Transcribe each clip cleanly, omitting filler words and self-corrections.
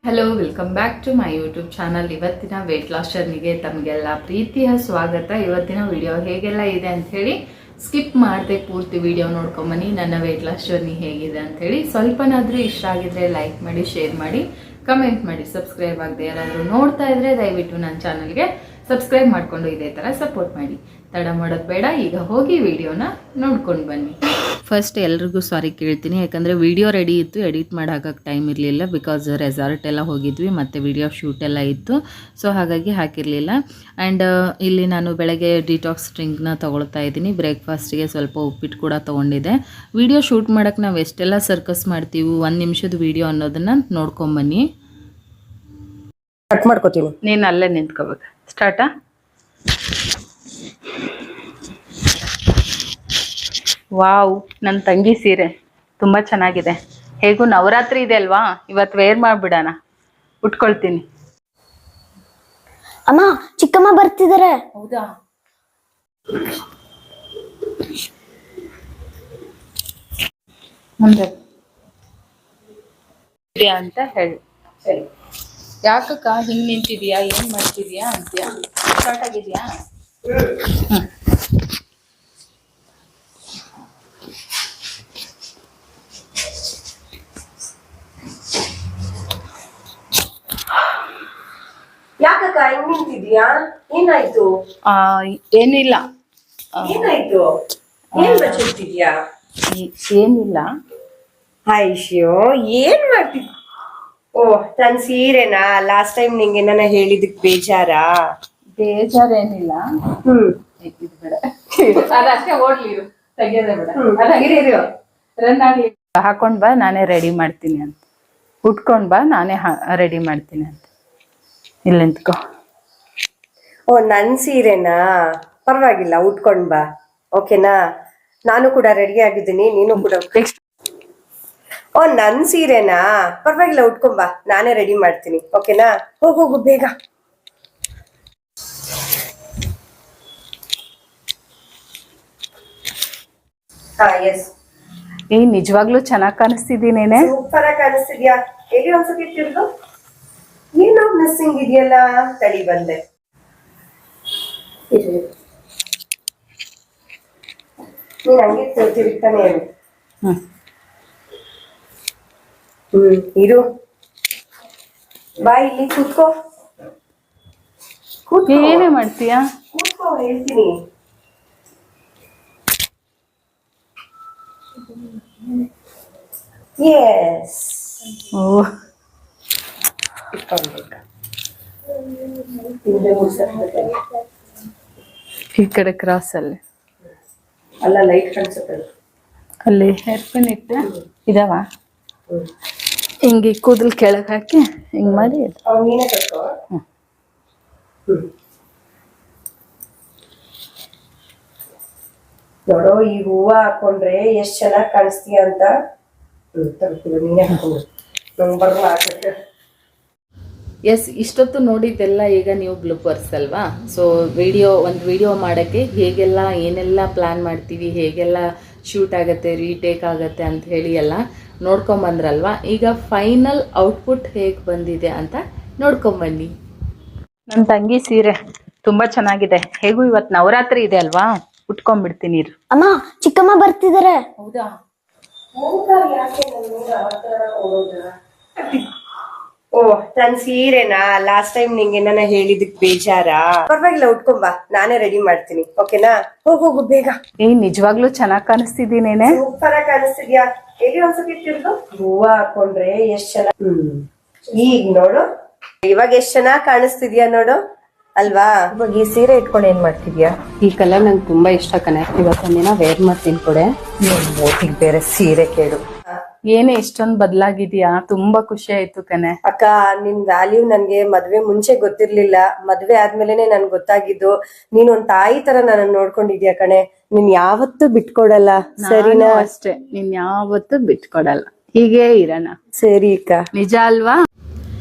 Hello, welcome back to my YouTube channel. ಇವತ್ತಿನ weight loss ಜರ್ನಿಗೆ ತಮಗೆಲ್ಲ ಪ್ರೀತಿಯ ಸ್ವಾಗತ. ಇವತ್ತಿನ ವಿಡಿಯೋ ಹೇಗೆಲ್ಲ ಇದೆ ಅಂತ ಹೇಳಿ ಸ್ಕಿಪ್ ಮಾಡದೆ ಪೂರ್ತಿ ವಿಡಿಯೋ ನೋಡ್ಕೊಂಬನ್ನಿ. ನನ್ನ ವೇಟ್ ಲಾಸ್ ಜರ್ನಿ ಹೇಗಿದೆ ಅಂತ ಹೇಳಿ ಸ್ವಲ್ಪನಾದ್ರೂ ಇಷ್ಟ ಆಗಿದ್ರೆ ಲೈಕ್ ಮಾಡಿ, ಶೇರ್ ಮಾಡಿ, ಕಮೆಂಟ್ ಮಾಡಿ. ಸಬ್ಸ್ಕ್ರೈಬ್ ಆಗದೆ ಯಾರಾದರೂ ನೋಡ್ತಾ ಇದ್ರೆ ದಯವಿಟ್ಟು ನನ್ನ ಚಾನಲ್ಗೆ ಸಬ್ಸ್ಕ್ರೈಬ್ ಮಾಡಿಕೊಂಡು ಇದೇ ಥರ ಸಪೋರ್ಟ್ ಮಾಡಿ. ತಡ ಮಾಡೋದು ಬೇಡ, ಈಗ ಹೋಗಿ ವಿಡಿಯೋನ ನೋಡ್ಕೊಂಡು ಬನ್ನಿ. ಫಸ್ಟ್ ಎಲ್ರಿಗೂ ಸಾರಿ ಕೇಳ್ತೀನಿ, ಯಾಕಂದರೆ ವಿಡಿಯೋ ರೆಡಿ ಇತ್ತು, ಎಡಿಟ್ ಮಾಡೋಕ್ಕೆ ಟೈಮ್ ಇರಲಿಲ್ಲ. ಬಿಕಾಸ್ ರೆಸಾರ್ಟ್ ಎಲ್ಲ ಹೋಗಿದ್ವಿ ಮತ್ತು ವಿಡಿಯೋ ಶೂಟ್ ಎಲ್ಲ ಇತ್ತು, ಸೊ ಹಾಗಾಗಿ ಹಾಕಿರಲಿಲ್ಲ. ಆ್ಯಂಡ್ ಇಲ್ಲಿ ನಾನು ಬೆಳಗ್ಗೆ ಡಿಟಾಕ್ಸ್ ಡ್ರಿಂಕ್ನ ತೊಗೊಳ್ತಾ ಇದ್ದೀನಿ. ಬ್ರೇಕ್ಫಾಸ್ಟಿಗೆ ಸ್ವಲ್ಪ ಉಪ್ಪಿಟ್ಟು ಕೂಡ ತೊಗೊಂಡಿದ್ದೆ. ವಿಡಿಯೋ ಶೂಟ್ ಮಾಡೋಕ್ಕೆ ನಾವು ಎಷ್ಟೆಲ್ಲ ಸರ್ಕಸ್ ಮಾಡ್ತೀವಿ, 1 ನಿಮಿಷದ ವಿಡಿಯೋ ಅನ್ನೋದನ್ನು ನೋಡ್ಕೊಂಬನ್ನಿ. ಕಟ್ ಮಾಡ್ಕೋತೀನಿ, ನೀನು ಅಲ್ಲೇ ನಿಂತ್ಕೋಬೇಕು. ಸ್ಟಾರ್ಟಾ? ವಾವ್, ನನ್ನ ತಂಗಿ ಸೀರೆ ತುಂಬ ಚೆನ್ನಾಗಿದೆ. ಹೇಗೂ ನವರಾತ್ರಿ ಇದೆ ಅಲ್ವಾ, ಇವತ್ತು ವೇರ್ ಮಾಡಿಬಿಡೋಣ. ಉಟ್ಕೊಳ್ತೀನಿ. ಅಮ್ಮ, ಚಿಕ್ಕಮ್ಮ ಬರ್ತಿದ್ದಾರೆ. ಹೌದಾ? ಮುಂದೆ ಅಂತ ಹೇಳಿ. ಸರಿ. ಯಾಕಕ್ಕ ಹಿಂಗೆ ನಿಂತಿದ್ಯಾ, ಏನು ಮಾಡ್ತಿದ್ಯಾ ಅಂತ್ಯಾ? ಸ್ಟಾರ್ಟ್ ಆಗಿದ್ಯಾ? ಯಾಕಕ್ಕ ಹಿಂಗ್ ನಿಂತಿದ್ಯಾ? ಏನಾಯ್ತು? ಏನಿಲ್ಲ. ಏನಾಯ್ತು? ಏನ್ ಬಚ್ಚಿದ್ಯಾ? ಏನಿಲ್ಲ. ಅಯ್ಯೋ, ಏನ್ ಮಾಡ್ತಿದ್? ಓ, ನನ್ ಸೀರೆನಾ? ಲಾಸ್ಟ್ ಟೈಮ್ ನಿಂಗೆ ನನ್ನ ಹೇಳಿದಕ್ ಬೇಜಾರಾ? ಬೇಜಾರೇನಿಲ್ಲ. ಅದಷ್ಟೇ, ಓಡ್ಲಿರು, ತೆಗಿಯೋದೇ ಬೇಡ. ರನ್ ಆಗ್ಲಿ. ಹಾಕೊಂಡ್ ಬಾ, ನಾನೇ ರೆಡಿ ಮಾಡ್ತೀನಿ ಅಂತ. ಉಟ್ಕೊಂಡ್ ಬಾ, ನಾನೇ ರೆಡಿ ಮಾಡ್ತೀನಿ ಅಂತ. ಇಲ್ಲಿ ನಿಂತ್ಕೋ. ಓ, ನನ್ ಸೀರೆನಾ? ಪರವಾಗಿಲ್ಲ, ಉಟ್ಕೊಂಡ್ ಬಾ, ಓಕೆನಾ? ನಾನು ಕೂಡ ರೆಡಿ ಆಗಿದ್ದೀನಿ, ನೀನು ಕೂಡ. ಓ, ನನ್ ಸೀರೆನಾ? ಪರವಾಗಿಲ್ಲ, ಉಟ್ಕೊಂಡ್ ಬಾ, ನಾನೇ ರೆಡಿ ಮಾಡ್ತೀನಿ, ಓಕೆನಾ? ಹೋಗು ಬೇಗ. ಹಾ, ಎಸ್. ನಿಜವಾಗ್ಲೂ ಚೆನ್ನಾಗ್ ಕಾಣಿಸ್ತಿದ್ದೀನೇನೆ. ಸೂಪರ್ ಆಗಿ ಕಾಣಿಸ್ತಿದ್ಯಾ? ಎಲ್ಲಿ ಒಂದ್ಸತಿ ತಿರ್ಗು. ಏನೋ ಮಿಸ್ಸಿಂಗ್ ಇದೆಯಲ್ಲ, ತಡಿ ಬಂದೆ. ನೀನ್ ಹಂಗೆ ತಿರುಗ್ತಾನೆ ಹೇಳು. ಇರು. ಬಾ, ಇಲ್ಲಿ ಕೂತ್ಕೋ. ಏನೇ ಮಾಡ್ತೀಯಾ? ಕೂತ್ಕೋ, ಹೇಳ್ತೀನಿ. ಎಸ್. ಓ, ಈ ಕಡೆ ಕ್ರಾಸ್ ಅಲ್ಲಿ ಅಲ್ಲ, ಲೈಟ್ ಕಾಣಿಸುತ್ತೆ ಅಲ್ಲಿ. ಹೇರ್ ಪಿನ್ ಇಟ್ಟೆ ಇದಾವ. ಹಿಂಗೆ ಕೂದಲು ಕೆಳಗೆ ಹಾಕಿ ಹಿಂಗ್ ಮಾಡಿ ನೀನೇ ಕಟ್ಕೋ. ನೋಡೋ, ಈ ಹೂವ ಹಾಕೊಂಡ್ರೆ ಎಷ್ಟ್ ಚೆನ್ನಾಗ್ ಕಾಣಿಸ್ತೀಯ ಅಂತ. ನೀನೇ ಹಾಕೊಂಡು ನಂಗೆ ಬರಲ್ಲ ಹಾಕಕ್ಕೆ. ಎಸ್, ಇಷ್ಟೊತ್ತು ನೋಡಿದ್ದೆಲ್ಲ ಈಗ ನೀವು ಬ್ಲೂಪರ್ಸ್ ಅಲ್ವಾ. ಸೊ ಒಂದು ವಿಡಿಯೋ ಮಾಡೋಕ್ಕೆ ಹೇಗೆಲ್ಲ ಏನೆಲ್ಲ ಪ್ಲ್ಯಾನ್ ಮಾಡ್ತೀವಿ, ಹೇಗೆಲ್ಲ ಶೂಟ್ ಆಗುತ್ತೆ, ರೀಟೇಕ್ ಆಗುತ್ತೆ ಅಂತ ಹೇಳಿ ಎಲ್ಲ ನೋಡ್ಕೊಂಬಂದ್ರಲ್ವಾ. ಈಗ ಫೈನಲ್ ಔಟ್ಪುಟ್ ಹೇಗೆ ಬಂದಿದೆ ಅಂತ ನೋಡ್ಕೊಂಬನ್ನಿ. ನನ್ನ ತಂಗಿ ಸೀರೆ ತುಂಬ ಚೆನ್ನಾಗಿದೆ. ಹೇಗೂ ಇವತ್ತು ನವರಾತ್ರಿ ಇದೆ ಅಲ್ವಾ, ಉಟ್ಕೊಂಡ್ಬಿಡ್ತೀನಿ. ಅಮ್ಮ, ಚಿಕ್ಕಮ್ಮ ಬರ್ತಿದ್ದಾರೆ. ಹೌದಾ? ಓ, ನನ್ ಸೀರೆನಾ? ಲಾಸ್ಟ್ ಟೈಮ್ ನಿಂಗೆ ನನ್ನ ಹೇಳಿದಕ್ ಬೇಜಾರಾ? ಪರವಾಗಿಲ್ಲ, ಉಟ್ಕೊಂಡ್ ಬಾ, ನಾನೇ ರೆಡಿ ಮಾಡ್ತೀನಿ, ಓಕೆನಾ? ಹೋಗು ಬೇಗ. ನಿಜವಾಗ್ಲೂ ಚೆನ್ನಾಗ್ ಕಾಣಿಸ್ತಿದ್ದೀನೇನೆ. ಸೂಪರ್ ಆಗಿ ಕಾಣಿಸ್ತಿದ್ಯಾ? ಎಲ್ಲಿ ಒಂದ್ಸತಿ ತಿರ್ಗು. ಹೂವ ಹಾಕೊಂಡ್ರೆ ಎಷ್ಟ್ ಚೆನ್ನಾಗ್. ಈಗ ನೋಡು, ಇವಾಗ ಎಷ್ಟ್ ಚೆನ್ನಾಗ್ ಕಾಣಿಸ್ತಿದ್ಯಾ ನೋಡು, ಅಲ್ವಾ? ಇವಾಗ ಈ ಸೀರೆ ಇಟ್ಕೊಂಡು ಏನ್ ಮಾಡ್ತಿದ್ಯಾ? ಈ ಕಲರ್ ನಂಗೆ ತುಂಬಾ ಇಷ್ಟ ಕಣೆ. ಇವತ್ತೊಂದಿನ ವೇರ್ ಮಾಡ್ತೀನಿ ಕೊಡೆ. ಓಟಿಗೆ ಬೇರೆ ಸೀರೆ ಕೇಳು. ಏನೇ ಇಷ್ಟೊಂದು ಬದಲಾಗಿದ್ಯಾ, ತುಂಬಾ ಖುಷಿ ಆಯ್ತು ಕಣೆ. ಅಕ್ಕ, ನಿನ್ ವ್ಯಾಲ್ಯೂ ನನ್ಗೆ ಮದ್ವೆ ಮುಂಚೆ ಗೊತ್ತಿರ್ಲಿಲ್ಲ, ಮದ್ವೆ ಆದ್ಮೇಲೆನೆ ನನ್ ಗೊತ್ತಾಗಿದ್ದು. ನೀನ್ ಒಂದ್ ತಾಯಿ ತರ ನನ್ನ ನೋಡ್ಕೊಂಡಿದ್ಯಾ ಕಣೆ. ನೀನ್ ಯಾವತ್ತೂ ಬಿಟ್ಕೊಡಲ್ಲ, ಸರಿನಾ? ಅಷ್ಟೇ, ನೀನ್ ಯಾವತ್ತೂ ಬಿಟ್ಕೊಡಲ್ಲ, ಹೀಗೆ ಇರೋಣ. ಸರಿ ಅಕ್ಕ. ನಿಜ ಅಲ್ವಾ?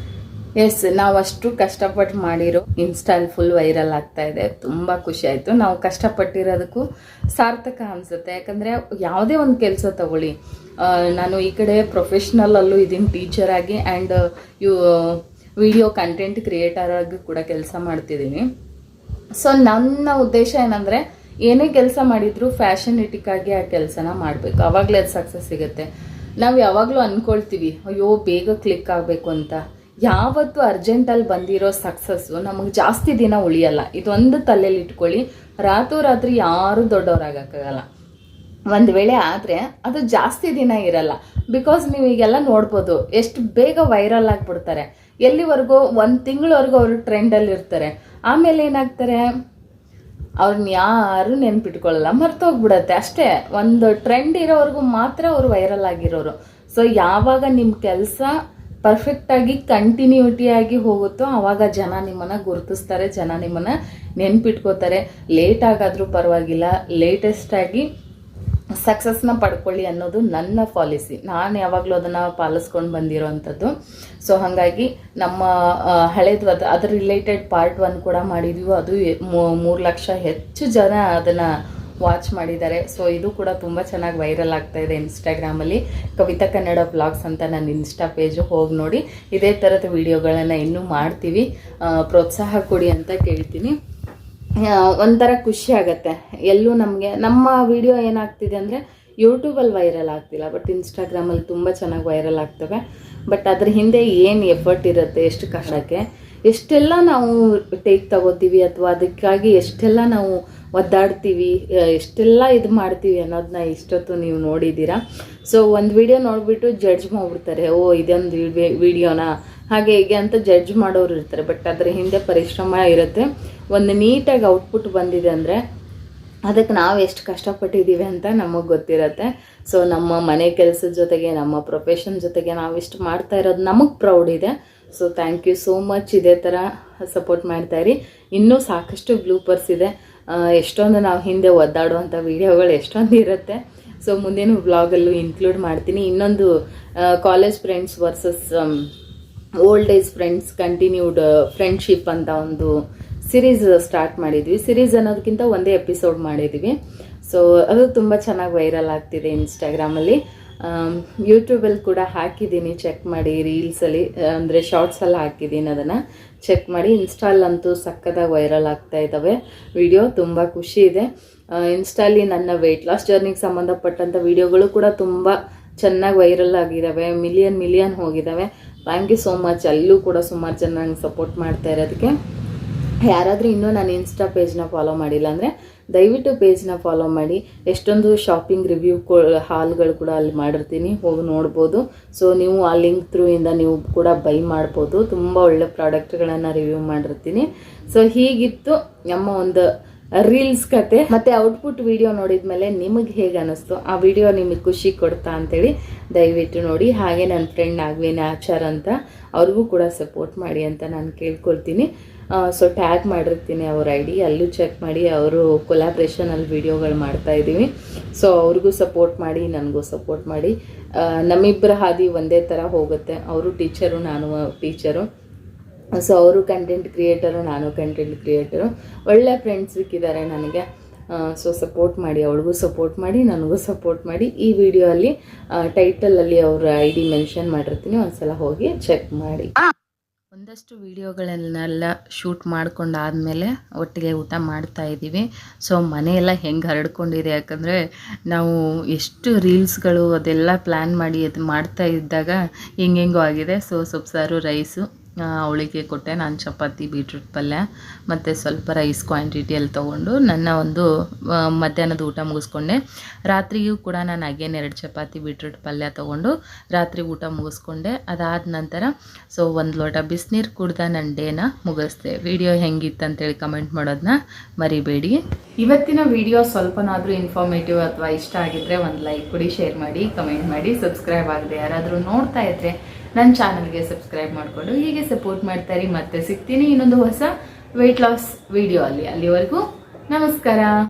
ಎಸ್, ನಾವು ಅಷ್ಟು ಕಷ್ಟಪಟ್ಟು ಮಾಡಿರೋ ಇನ್ಸ್ಟಾಲ್ ಫುಲ್ ವೈರಲ್ ಆಗ್ತಾ ಇದೆ. ತುಂಬ ಖುಷಿ ಆಯಿತು. ನಾವು ಕಷ್ಟಪಟ್ಟಿರೋದಕ್ಕೂ ಸಾರ್ಥಕ ಅನಿಸುತ್ತೆ. ಯಾಕಂದರೆ ಯಾವುದೇ ಒಂದು ಕೆಲಸ ತಗೊಳ್ಳಿ, ನಾನು ಈ ಕಡೆ ಪ್ರೊಫೆಷ್ನಲಲ್ಲೂ ಇದ್ದೀನಿ, ಟೀಚರ್ ಆಗಿ, ಆ್ಯಂಡ್ ವಿಡಿಯೋ ಕಂಟೆಂಟ್ ಕ್ರಿಯೇಟರ್ ಆಗಿ ಕೂಡ ಕೆಲಸ ಮಾಡ್ತಿದ್ದೀನಿ. ಸೊ ನನ್ನ ಉದ್ದೇಶ ಏನಂದರೆ, ಏನೇ ಕೆಲಸ ಮಾಡಿದರೂ ಫ್ಯಾಷನೇಟಿಕ್ ಆಗಿ ಆ ಕೆಲಸನ ಮಾಡಬೇಕು, ಆವಾಗಲೇ ಅದು ಸಕ್ಸಸ್ ಸಿಗುತ್ತೆ. ನಾವು ಯಾವಾಗಲೂ ಅಂದ್ಕೊಳ್ತೀವಿ, ಅಯ್ಯೋ ಬೇಗ ಕ್ಲಿಕ್ ಆಗಬೇಕು ಅಂತ. ಯಾವತ್ತು ಅರ್ಜೆಂಟಲ್ಲಿ ಬಂದಿರೋ ಸಕ್ಸಸ್ಸು ನಮಗೆ ಜಾಸ್ತಿ ದಿನ ಉಳಿಯಲ್ಲ. ಇದೊಂದು ತಲೆಯಲ್ಲಿ ಇಟ್ಕೊಳ್ಳಿ. ರಾತ್ರೋರಾತ್ರಿ ಯಾರೂ ದೊಡ್ಡವರಾಗಕ್ಕಾಗಲ್ಲ. ಒಂದು ವೇಳೆ ಆದರೆ ಅದು ಜಾಸ್ತಿ ದಿನ ಇರಲ್ಲ. ಬಿಕಾಸ್ ನೀವು ಈಗೆಲ್ಲ ನೋಡ್ಬೋದು, ಎಷ್ಟು ಬೇಗ ವೈರಲ್ ಆಗಿಬಿಡ್ತಾರೆ. ಎಲ್ಲಿವರೆಗೂ 1 ತಿಂಗಳವರೆಗೂ ಅವರು ಟ್ರೆಂಡಲ್ಲಿ ಇರ್ತಾರೆ. ಆಮೇಲೆ ಏನಾಗ್ತಾರೆ, ಅವ್ರನ್ನ ಯಾರು ನೆನ್ಪಿಟ್ಕೊಳ್ಳಲ್ಲ, ಮರ್ತೋಗ್ಬಿಡತ್ತೆ ಅಷ್ಟೇ. ಒಂದು ಟ್ರೆಂಡ್ ಇರೋವರೆಗೂ ಮಾತ್ರ ಅವರು ವೈರಲ್ ಆಗಿರೋರು. ಸೊ ಯಾವಾಗ ನಿಮ್ಮ ಕೆಲಸ ಪರ್ಫೆಕ್ಟಾಗಿ ಕಂಟಿನ್ಯೂಟಿಯಾಗಿ ಹೋಗುತ್ತೋ ಆವಾಗ ಜನ ನಿಮ್ಮನ್ನು ಗುರುತಿಸ್ತಾರೆ, ಜನ ನಿಮ್ಮನ್ನು ನೆನ್ಪಿಟ್ಕೋತಾರೆ. ಲೇಟ್ ಆಗಾದರೂ ಪರವಾಗಿಲ್ಲ, ಲೇಟೆಸ್ಟಾಗಿ ಸಕ್ಸಸ್ನ ಪಡ್ಕೊಳ್ಳಿ ಅನ್ನೋದು ನನ್ನ ಪಾಲಿಸಿ. ನಾನು ಯಾವಾಗಲೂ ಅದನ್ನು ಪಾಲಿಸ್ಕೊಂಡು ಬಂದಿರೋವಂಥದ್ದು. ಸೊ ಹಾಗಾಗಿ ನಮ್ಮ ಹಳೇದು ಅದ್ರ ರಿಲೇಟೆಡ್ ಪಾರ್ಟ್ 1 ಕೂಡ ಮಾಡಿದ್ವಿ. ಅದು 3 ಲಕ್ಷ ಹೆಚ್ಚು ಜನ ಅದನ್ನು ವಾಚ್ ಮಾಡಿದ್ದಾರೆ. ಸೊ ಇದು ಕೂಡ ತುಂಬ ಚೆನ್ನಾಗಿ ವೈರಲ್ ಆಗ್ತಾ ಇದೆ ಇನ್ಸ್ಟಾಗ್ರಾಮಲ್ಲಿ. ಕವಿತಾ ಕನ್ನಡ ಬ್ಲಾಗ್ಸ್ ಅಂತ ನನ್ನ ಇನ್ಸ್ಟಾ ಪೇಜು, ಹೋಗಿ ನೋಡಿ. ಇದೇ ಥರದ ವಿಡಿಯೋಗಳನ್ನು ಇನ್ನೂ ಮಾಡ್ತೀವಿ, ಪ್ರೋತ್ಸಾಹ ಕೊಡಿ ಅಂತ ಕೇಳ್ತೀನಿ. ಒಂಥರ ಖುಷಿ ಆಗುತ್ತೆ. ಎಲ್ಲೂ ನಮಗೆ ನಮ್ಮ ವಿಡಿಯೋ ಏನಾಗ್ತಿದೆ ಅಂದರೆ ಯೂಟ್ಯೂಬಲ್ಲಿ ವೈರಲ್ ಆಗ್ತಿಲ್ಲ, ಬಟ್ ಇನ್ಸ್ಟಾಗ್ರಾಮಲ್ಲಿ ತುಂಬ ಚೆನ್ನಾಗಿ ವೈರಲ್ ಆಗ್ತವೆ. ಬಟ್ ಅದ್ರ ಹಿಂದೆ ಏನು ಎಫರ್ಟ್ ಇರುತ್ತೆ, ಎಷ್ಟು ಕಷ್ಟಕ್ಕೆ ಎಷ್ಟೆಲ್ಲ ನಾವು ಟೇಕ್ ತಗೋತೀವಿ, ಅಥವಾ ಅದಕ್ಕಾಗಿ ಎಷ್ಟೆಲ್ಲ ನಾವು ಒದ್ದಾಡ್ತೀವಿ, ಎಷ್ಟೆಲ್ಲ ಇದು ಮಾಡ್ತೀವಿ ಅನ್ನೋದನ್ನ ಇಷ್ಟೊತ್ತು ನೀವು ನೋಡಿದ್ದೀರಾ. ಸೊ ಒಂದು ವಿಡಿಯೋ ನೋಡಿಬಿಟ್ಟು ಜಡ್ಜ್ ಮಾಡಿಬಿಡ್ತಾರೆ, ಓ ಇದೊಂದು ವಿಡಿಯೋನಾ ಹಾಗೆ ಹೀಗೆ ಅಂತ ಜಡ್ಜ್ ಮಾಡೋರು ಇರ್ತಾರೆ. ಬಟ್ ಅದರ ಹಿಂದೆ ಪರಿಶ್ರಮ ಇರುತ್ತೆ. ಒಂದು ನೀಟಾಗಿ ಔಟ್ಪುಟ್ ಬಂದಿದೆ ಅಂದರೆ ಅದಕ್ಕೆ ನಾವು ಎಷ್ಟು ಕಷ್ಟಪಟ್ಟಿದ್ದೀವಿ ಅಂತ ನಮಗೆ ಗೊತ್ತಿರುತ್ತೆ. ಸೊ ನಮ್ಮ ಮನೆ ಕೆಲಸದ ಜೊತೆಗೆ, ನಮ್ಮ ಪ್ರೊಫೆಷನ್ ಜೊತೆಗೆ ನಾವಿಷ್ಟು ಮಾಡ್ತಾ ಇರೋದು ನಮಗೆ ಪ್ರೌಡ್ ಇದೆ. So thank you so much. ಇದೇ ಥರ ಸಪೋರ್ಟ್ ಮಾಡ್ತಾಯಿರಿ. ಇನ್ನೂ ಸಾಕಷ್ಟು ಬ್ಲೂಪರ್ಸ್ ಇದೆ, ಎಷ್ಟೊಂದು ನಾವು ಹಿಂದೆ ಒದ್ದಾಡುವಂಥ ವೀಡಿಯೋಗಳು ಎಷ್ಟೊಂದು ಇರುತ್ತೆ. ಸೊ ಮುಂದಿನ ವ್ಲಾಗಲ್ಲೂ ಇನ್ಕ್ಲೂಡ್ ಮಾಡ್ತೀನಿ. ಇನ್ನೊಂದು college friends versus old age friends continued friendship ಅಂತ ಒಂದು ಸಿರೀಸ್ ಸ್ಟಾರ್ಟ್ ಮಾಡಿದ್ವಿ. ಸಿರೀಸ್ ಅನ್ನೋದಕ್ಕಿಂತ ಒಂದೇ ಎಪಿಸೋಡ್ ಮಾಡಿದ್ವಿ. ಸೊ ಅದು ತುಂಬ ಚೆನ್ನಾಗಿ ವೈರಲ್ ಆಗ್ತಿದೆ ಇನ್ಸ್ಟಾಗ್ರಾಮಲ್ಲಿ. ಯೂಟ್ಯೂಬಲ್ಲಿ ಕೂಡ ಹಾಕಿದ್ದೀನಿ, ಚೆಕ್ ಮಾಡಿ. ರೀಲ್ಸಲ್ಲಿ ಅಂದರೆ ಶಾರ್ಟ್ಸಲ್ಲಿ ಹಾಕಿದ್ದೀನಿ, ಅದನ್ನು ಚೆಕ್ ಮಾಡಿ. ಇನ್ಸ್ಟಾಲಂತೂ ಸಕ್ಕತ್ತಾಗಿ ವೈರಲ್ ಆಗ್ತಾ ಇದ್ದಾವೆ ವಿಡಿಯೋ. ತುಂಬ ಖುಷಿ ಇದೆ. ಇನ್ಸ್ಟಾಲಿ ನನ್ನ ವೆಯ್ಟ್ ಲಾಸ್ ಜರ್ನಿಗೆ ಸಂಬಂಧಪಟ್ಟಂಥ ವಿಡಿಯೋಗಳು ಕೂಡ ತುಂಬ ಚೆನ್ನಾಗಿ ವೈರಲ್ ಆಗಿದ್ದಾವೆ, ಮಿಲಿಯನ್ ಹೋಗಿದ್ದಾವೆ. Thank you so much. ಅಲ್ಲೂ ಕೂಡ ಸುಮಾರು ಜನ ನಂಗೆ ಸಪೋರ್ಟ್ ಮಾಡ್ತಾ ಇರೋದಕ್ಕೆ. ಯಾರಾದರೂ ಇನ್ನೂ ನಾನು ಇನ್ಸ್ಟಾ ಪೇಜ್ನ ಫಾಲೋ ಮಾಡಿಲ್ಲ ಅಂದರೆ ದಯವಿಟ್ಟು ಪೇಜ್ನ ಫಾಲೋ ಮಾಡಿ. ಎಷ್ಟೊಂದು ಶಾಪಿಂಗ್ ರಿವ್ಯೂ ಹಾಲ್ಗಳು ಕೂಡ ಅಲ್ಲಿ ಮಾಡಿರ್ತೀನಿ, ಹೋಗಿ ನೋಡ್ಬೋದು. ಸೊ ನೀವು ಆ ಲಿಂಕ್ ಥ್ರೂ ಇಂದ ನೀವು ಕೂಡ ಬೈ ಮಾಡ್ಬೋದು. ತುಂಬ ಒಳ್ಳೆ ಪ್ರಾಡಕ್ಟ್ಗಳನ್ನು ರಿವ್ಯೂ ಮಾಡಿರ್ತೀನಿ. ಸೊ ಹೀಗಿತ್ತು ನಮ್ಮ ಒಂದು ರೀಲ್ಸ್ ಕತೆ. ಮತ್ತು ಔಟ್ಪುಟ್ ವಿಡಿಯೋ ನೋಡಿದ ಮೇಲೆ ನಿಮಗೆ ಹೇಗೆ ಅನ್ನಿಸ್ತು, ಆ ವಿಡಿಯೋ ನಿಮಗೆ ಖುಷಿ ಕೊಡ್ತಾ ಅಂತೇಳಿ ದಯವಿಟ್ಟು ನೋಡಿ. ಹಾಗೆ ನನ್ನ ಫ್ರೆಂಡ್ ನಾಗವೇಣಿ ಆಚಾರ್ ಅಂತ, ಅವ್ರಿಗೂ ಕೂಡ ಸಪೋರ್ಟ್ ಮಾಡಿ ಅಂತ ನಾನು ಕೇಳ್ಕೊಳ್ತೀನಿ. ಸೊ ಟ್ಯಾಗ್ ಮಾಡಿರ್ತೀನಿ ಅವ್ರ ID, ಅಲ್ಲೂ ಚೆಕ್ ಮಾಡಿ. ಅವರು ಕೊಲಾಬ್ರೇಷನಲ್ಲಿ ವಿಡಿಯೋಗಳು ಮಾಡ್ತಾಯಿದ್ದೀವಿ. ಸೊ ಅವ್ರಿಗೂ ಸಪೋರ್ಟ್ ಮಾಡಿ, ನನಗೂ ಸಪೋರ್ಟ್ ಮಾಡಿ. ನಮ್ಮಿಬ್ಬರ ಹಾದಿ ಒಂದೇ ಥರ ಹೋಗುತ್ತೆ. ಅವರು ಟೀಚರು, ನಾನು ಟೀಚರು. ಸೊ ಅವರು ಕಂಟೆಂಟ್ ಕ್ರಿಯೇಟರು, ನಾನು ಕಂಟೆಂಟ್ ಕ್ರಿಯೇಟರು. ಒಳ್ಳೆ ಫ್ರೆಂಡ್ಸ್ ಸಿಕ್ಕಿದ್ದಾರೆ ನನಗೆ. ಸೊ ಸಪೋರ್ಟ್ ಮಾಡಿ, ಅವಳಿಗೂ ಸಪೋರ್ಟ್ ಮಾಡಿ, ನನಗೂ ಸಪೋರ್ಟ್ ಮಾಡಿ. ಈ ವಿಡಿಯೋ ಅಲ್ಲಿ ಟೈಟಲಲ್ಲಿ ಅವ್ರ ID ಮೆನ್ಷನ್ ಮಾಡಿರ್ತೀನಿ, ಒಂದ್ಸಲ ಹೋಗಿ ಚೆಕ್ ಮಾಡಿ. ಒಂದಷ್ಟು ವಿಡಿಯೋಗಳನ್ನೆಲ್ಲ ಶೂಟ್ ಮಾಡ್ಕೊಂಡಾದಮೇಲೆ ಒಟ್ಟಿಗೆ ಊಟ ಮಾಡ್ತಾ ಇದ್ದೀವಿ. ಸೊ ಮನೆಯೆಲ್ಲ ಹೆಂಗೆ ಹರಡ್ಕೊಂಡಿದೆ, ಯಾಕಂದರೆ ನಾವು ಎಷ್ಟು ರೀಲ್ಸ್ಗಳು ಅದೆಲ್ಲ ಪ್ಲ್ಯಾನ್ ಮಾಡಿ ಅದು ಮಾಡ್ತಾ ಇದ್ದಾಗ ಹೆಂಗೆಂಗೋ ಆಗಿದೆ. ಸೊ ಸೊಪ್ಪು ಸಾರು, ರೈಸು ಅವಳಿಗೆ ಕೊಟ್ಟೆ. ನಾನು ಚಪಾತಿ, ಬೀಟ್ರೂಟ್ ಪಲ್ಯ ಮತ್ತು ಸ್ವಲ್ಪ ರೈಸ್ ಕ್ವಾಂಟಿಟಿಯಲ್ಲಿ ತೊಗೊಂಡು ನನ್ನ ಒಂದು ಮಧ್ಯಾಹ್ನದ ಊಟ ಮುಗಿಸ್ಕೊಂಡೆ. ರಾತ್ರಿಯೂ ಕೂಡ ನಾನು ಅಗೇನ್ 2 ಚಪಾತಿ, ಬೀಟ್ರೂಟ್ ಪಲ್ಯ ತೊಗೊಂಡು ರಾತ್ರಿ ಊಟ ಮುಗಿಸ್ಕೊಂಡೆ. ಅದಾದ ನಂತರ ಸೊ 1 ಲೋಟ ಬಿಸಿನೀರು ಕುಡ್ದ ನನ್ನ ಡೇನ ಮುಗಿಸ್ದೆ. ವಿಡಿಯೋ ಹೆಂಗಿತ್ತು ಅಂತೇಳಿ ಕಮೆಂಟ್ ಮಾಡೋದನ್ನ ಮರಿಬೇಡಿ. ಇವತ್ತಿನ ವಿಡಿಯೋ ಸ್ವಲ್ಪನಾದರೂ ಇನ್ಫಾರ್ಮೇಟಿವ್ ಅಥವಾ ಇಷ್ಟ ಆಗಿದ್ದರೆ ಒಂದು ಲೈಕ್ ಕೊಡಿ, ಶೇರ್ ಮಾಡಿ, ಕಮೆಂಟ್ ಮಾಡಿ. ಸಬ್ಸ್ಕ್ರೈಬ್ ಆಗದೆ ಯಾರಾದರೂ ನೋಡ್ತಾ ಇದ್ದರೆ ನನ್ನ ಚಾನಲ್ಗೆ ಸಬ್ಸ್ಕ್ರೈಬ್ ಮಾಡಿಕೊಂಡು ಹೀಗೆ ಸಪೋರ್ಟ್ ಮಾಡ್ತಾರೆ. ಮತ್ತೆ ಸಿಗ್ತೀನಿ ಇನ್ನೊಂದು ಹೊಸ ವೆಯ್ಟ್ ಲಾಸ್ ವಿಡಿಯೋ ಅಲ್ಲಿ. ಅಲ್ಲಿವರೆಗೂ ನಮಸ್ಕಾರ.